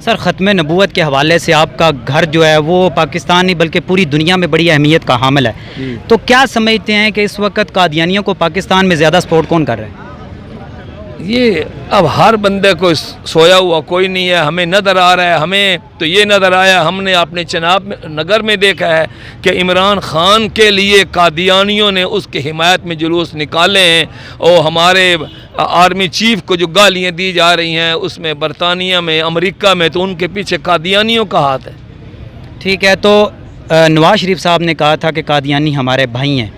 سر ختم نبوت کے حوالے سے آپ کا گھر جو ہے وہ پاکستان نہیں بلکہ پوری دنیا میں بڑی اہمیت کا حامل ہے، تو کیا سمجھتے ہیں کہ اس وقت قادیانیوں کو پاکستان میں زیادہ سپورٹ کون کر رہے ہیں؟ یہ اب ہر بندے کو سویا ہوا کوئی نہیں ہے، ہمیں نظر آ رہا ہے، ہمیں تو یہ نظر آیا، ہم نے اپنے چناب نگر میں دیکھا ہے کہ عمران خان کے لیے قادیانیوں نے اس کی حمایت میں جلوس نکالے ہیں، اور ہمارے آرمی چیف کو جو گالیاں دی جا رہی ہیں اس میں برطانیہ میں، امریکہ میں، تو ان کے پیچھے قادیانیوں کا ہاتھ ہے۔ ٹھیک ہے، تو نواز شریف صاحب نے کہا تھا کہ قادیانی ہمارے بھائی ہیں،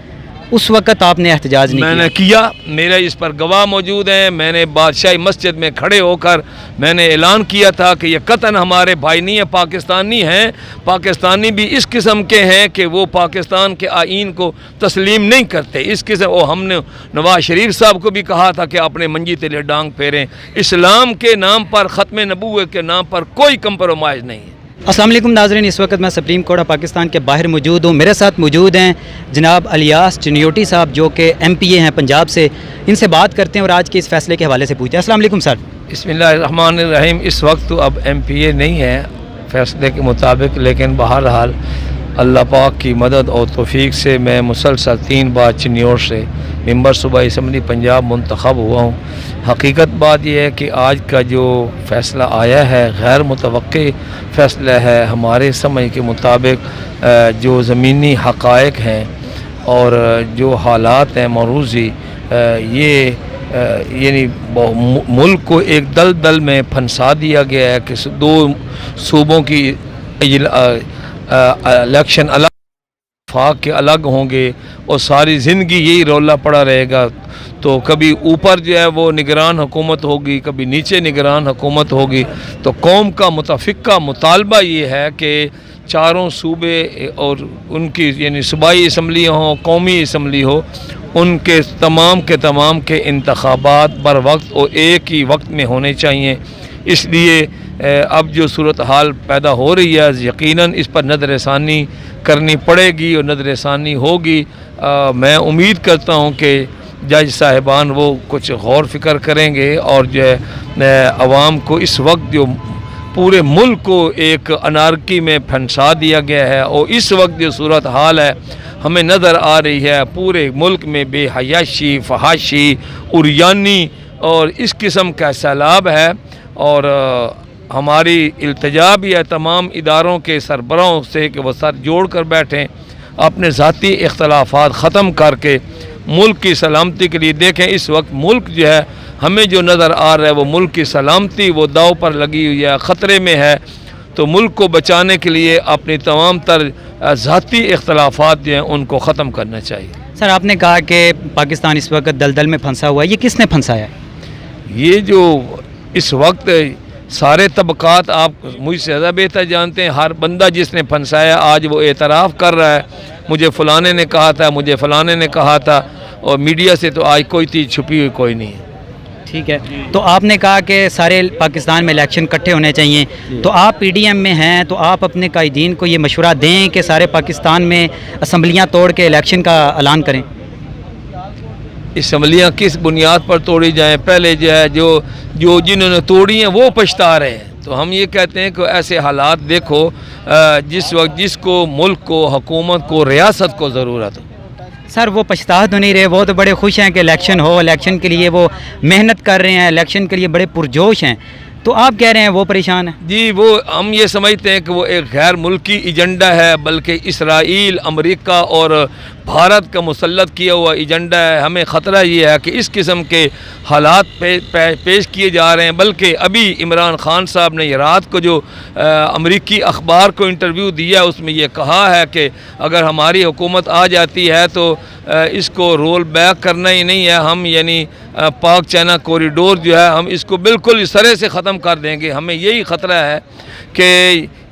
اس وقت آپ نے احتجاج نہیں میں نے کیا، میرے اس پر گواہ موجود ہیں، میں نے بادشاہی مسجد میں کھڑے ہو کر میں نے اعلان کیا تھا کہ یہ قطعاً ہمارے بھائی نہیں ہیں، پاکستانی ہیں، پاکستانی بھی اس قسم کے ہیں کہ وہ پاکستان کے آئین کو تسلیم نہیں کرتے، اس قسم، اور ہم نے نواز شریف صاحب کو بھی کہا تھا کہ اپنے منجی تلے ڈانگ پھیریں، اسلام کے نام پر، ختم نبوت کے نام پر کوئی کمپرومائز نہیں ہے۔ السلام علیکم ناظرین، اس وقت میں سپریم کورٹ پاکستان کے باہر موجود ہوں، میرے ساتھ موجود ہیں جناب الیاس چنیوٹی صاحب جو کہ ایم پی اے ہیں پنجاب سے، ان سے بات کرتے ہیں اور آج کے اس فیصلے کے حوالے سے پوچھتے ہیں۔ السلام علیکم سر۔ بسم اللہ الرحمن الرحیم۔ اس وقت تو اب ایم پی اے نہیں ہے فیصلے کے مطابق، لیکن بہرحال اللہ پاک کی مدد اور توفیق سے میں مسلسل 3 بار چنیور سے ممبر صوبائی اسمبلی پنجاب منتخب ہوا ہوں۔ حقیقت بات یہ ہے کہ آج کا جو فیصلہ آیا ہے غیر متوقع فیصلہ ہے، ہمارے سمجھ کے مطابق جو زمینی حقائق ہیں اور جو حالات ہیں موروثی، یہ یعنی ملک کو ایک دلدل میں پھنسا دیا گیا ہے کہ 2 صوبوں کی الیکشن الگ، وفاق کے الگ ہوں گے، اور ساری زندگی یہی رولا پڑا رہے گا، تو کبھی اوپر جو ہے وہ نگران حکومت ہوگی، کبھی نیچے نگران حکومت ہوگی، تو قوم کا متفقہ مطالبہ یہ ہے کہ 4 صوبے اور ان کی یعنی صوبائی اسمبلی ہوں، قومی اسمبلی ہو، ان کے تمام کے انتخابات بر وقت اور ایک ہی وقت میں ہونے چاہیے۔ اس لیے اب جو صورتحال پیدا ہو رہی ہے یقیناً اس پر نظر ثانی کرنی پڑے گی اور نظر ثانی ہوگی۔ میں امید کرتا ہوں کہ جج صاحبان وہ کچھ غور فکر کریں گے، اور جو ہے عوام کو اس وقت جو پورے ملک کو ایک انارکی میں پھنسا دیا گیا ہے، اور اس وقت جو صورتحال ہے ہمیں نظر آ رہی ہے پورے ملک میں بے حیاشی، فحاشی، عریانی اور اس قسم کا سیلاب ہے، اور ہماری التجا بھی ہے تمام اداروں کے سربراہوں سے کہ وہ سر جوڑ کر بیٹھیں، اپنے ذاتی اختلافات ختم کر کے ملک کی سلامتی کے لیے دیکھیں۔ اس وقت ملک جو ہے ہمیں جو نظر آ رہا ہے وہ ملک کی سلامتی وہ داؤ پر لگی ہوئی ہے، خطرے میں ہے، تو ملک کو بچانے کے لیے اپنی تمام تر ذاتی اختلافات جو ہیں ان کو ختم کرنا چاہیے۔ سر آپ نے کہا کہ پاکستان اس وقت دلدل میں پھنسا ہوا ہے، یہ کس نے پھنسایا ہے؟ یہ جو اس وقت سارے طبقات آپ مجھ سے زیادہ بہتر جانتے ہیں، ہر بندہ جس نے پھنسایا آج وہ اعتراف کر رہا ہے، مجھے فلانے نے کہا تھا، مجھے فلانے نے کہا تھا، اور میڈیا سے تو آج کوئی چیز چھپی ہوئی کوئی نہیں ہے۔ ٹھیک ہے، تو آپ نے کہا کہ سارے پاکستان میں الیکشن اکٹھے ہونے چاہیے، تو آپ پی ڈی ایم میں ہیں تو آپ اپنے قائدین کو یہ مشورہ دیں کہ سارے پاکستان میں اسمبلیاں توڑ کے الیکشن کا اعلان کریں۔ اسمبلیاں کس بنیاد پر توڑی جائیں؟ پہلے جو ہے جو جنہوں نے توڑی ہیں وہ پچھتا رہے ہیں، تو ہم یہ کہتے ہیں کہ ایسے حالات دیکھو جس وقت جس کو ملک کو، حکومت کو، ریاست کو ضرورت ہو۔ سر وہ پچھتا تو نہیں رہے، وہ تو بڑے خوش ہیں کہ الیکشن ہو، الیکشن کے لیے وہ محنت کر رہے ہیں، الیکشن کے لیے بڑے پرجوش ہیں، تو آپ کہہ رہے ہیں وہ پریشان ہیں؟ جی، وہ ہم یہ سمجھتے ہیں کہ وہ ایک غیر ملکی ایجنڈا ہے، بلکہ اسرائیل، امریکہ اور بھارت کا مسلط کیا ہوا ایجنڈا ہے۔ ہمیں خطرہ یہ ہے کہ اس قسم کے حالات پیش کیے جا رہے ہیں، بلکہ ابھی عمران خان صاحب نے یہ رات کو جو امریکی اخبار کو انٹرویو دیا اس میں یہ کہا ہے کہ اگر ہماری حکومت آ جاتی ہے تو اس کو رول بیک کرنا ہی نہیں ہے، ہم یعنی پاک چائنا کوریڈور جو ہے ہم اس کو بالکل اس طرح سے ختم کر دیں گے۔ ہمیں یہی خطرہ ہے کہ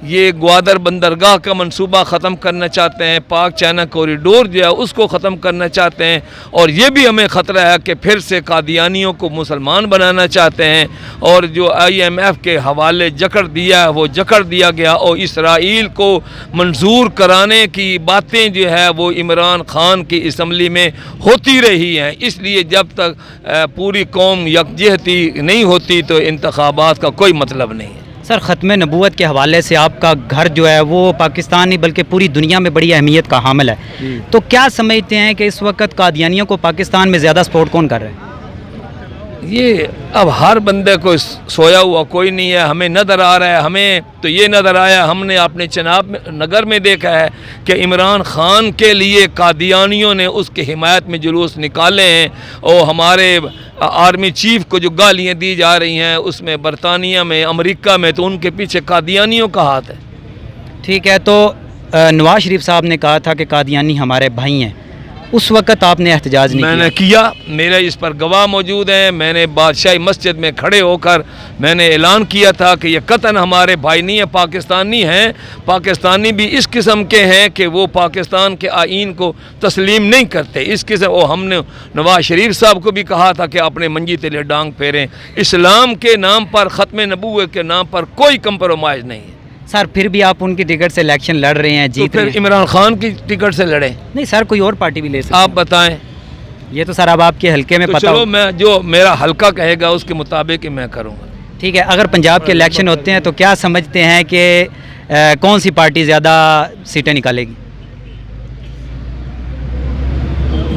یہ گوادر بندرگاہ کا منصوبہ ختم کرنا چاہتے ہیں، پاک چائنا کوریڈور جو ہے اس کو ختم کرنا چاہتے ہیں، اور یہ بھی ہمیں خطرہ ہے کہ پھر سے قادیانیوں کو مسلمان بنانا چاہتے ہیں، اور جو IMF کے حوالے جکڑ دیا وہ جکڑ دیا گیا، اور اسرائیل کو منظور کرانے کی باتیں جو ہے وہ عمران خان کی اسمبلی میں ہوتی رہی ہیں۔ اس لیے جب تک پوری قوم یکجہتی نہیں ہوتی تو انتخابات کا کوئی مطلب نہیں ہے۔ سر ختم نبوت کے حوالے سے آپ کا گھر جو ہے وہ پاکستان نہیں بلکہ پوری دنیا میں بڑی اہمیت کا حامل ہے، تو کیا سمجھتے ہیں کہ اس وقت قادیانیوں کو پاکستان میں زیادہ سپورٹ کون کر رہے ہیں؟ یہ اب ہر بندے کو سویا ہوا کوئی نہیں ہے، ہمیں نظر آ رہا ہے، ہمیں تو یہ نظر آیا، ہم نے اپنے چناب نگر میں دیکھا ہے کہ عمران خان کے لیے قادیانیوں نے اس کے حمایت میں جلوس نکالے ہیں، اور ہمارے آرمی چیف کو جو گالیاں دی جا رہی ہیں اس میں برطانیہ میں، امریکہ میں، تو ان کے پیچھے قادیانیوں کا ہاتھ ہے۔ ٹھیک ہے، تو نواز شریف صاحب نے کہا تھا کہ قادیانی ہمارے بھائی ہیں، اس وقت آپ نے احتجاج نہیں میں کیا؟ نے کیا، میرے اس پر گواہ موجود ہیں، میں نے بادشاہی مسجد میں کھڑے ہو کر میں نے اعلان کیا تھا کہ یہ قطعاً ہمارے بھائی نہیں ہیں، پاکستانی ہیں، پاکستانی بھی اس قسم کے ہیں کہ وہ پاکستان کے آئین کو تسلیم نہیں کرتے، اس قسم، اور ہم نے نواز شریف صاحب کو بھی کہا تھا کہ اپنے منجی تلے ڈانگ پھیریں، اسلام کے نام پر، ختم نبوت کے نام پر کوئی کمپرومائز نہیں ہے۔ سر پھر بھی آپ ان کی ٹکٹ سے الیکشن لڑ رہے ہیں، تو جیت پھر رہے ہیں، عمران خان کی ٹکٹ سے لڑیں، نہیں سر کوئی اور پارٹی بھی لے سکتے آپ بتائیں۔ ہیں، یہ تو سر اب آپ کے حلقے میں تو پتہ چلو ہو۔ میں جو میرا حلقہ کہے گا اس کے مطابق ہی میں کروں گا۔ ٹھیک ہے، اگر پنجاب کے الیکشن ہوتے ہیں تو کیا سمجھتے ہیں کہ کون سی پارٹی زیادہ سیٹیں نکالے گی؟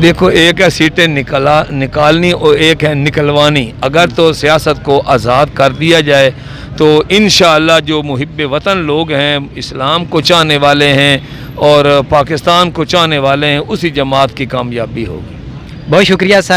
دیکھو، ایک ہے سیٹیں نکالنی اور ایک ہے نکلوانی۔ اگر تو سیاست کو آزاد کر دیا جائے تو انشاءاللہ جو محب وطن لوگ ہیں، اسلام کو چاہنے والے ہیں اور پاکستان کو چاہنے والے ہیں، اسی جماعت کی کامیابی ہوگی۔ بہت شکریہ سر۔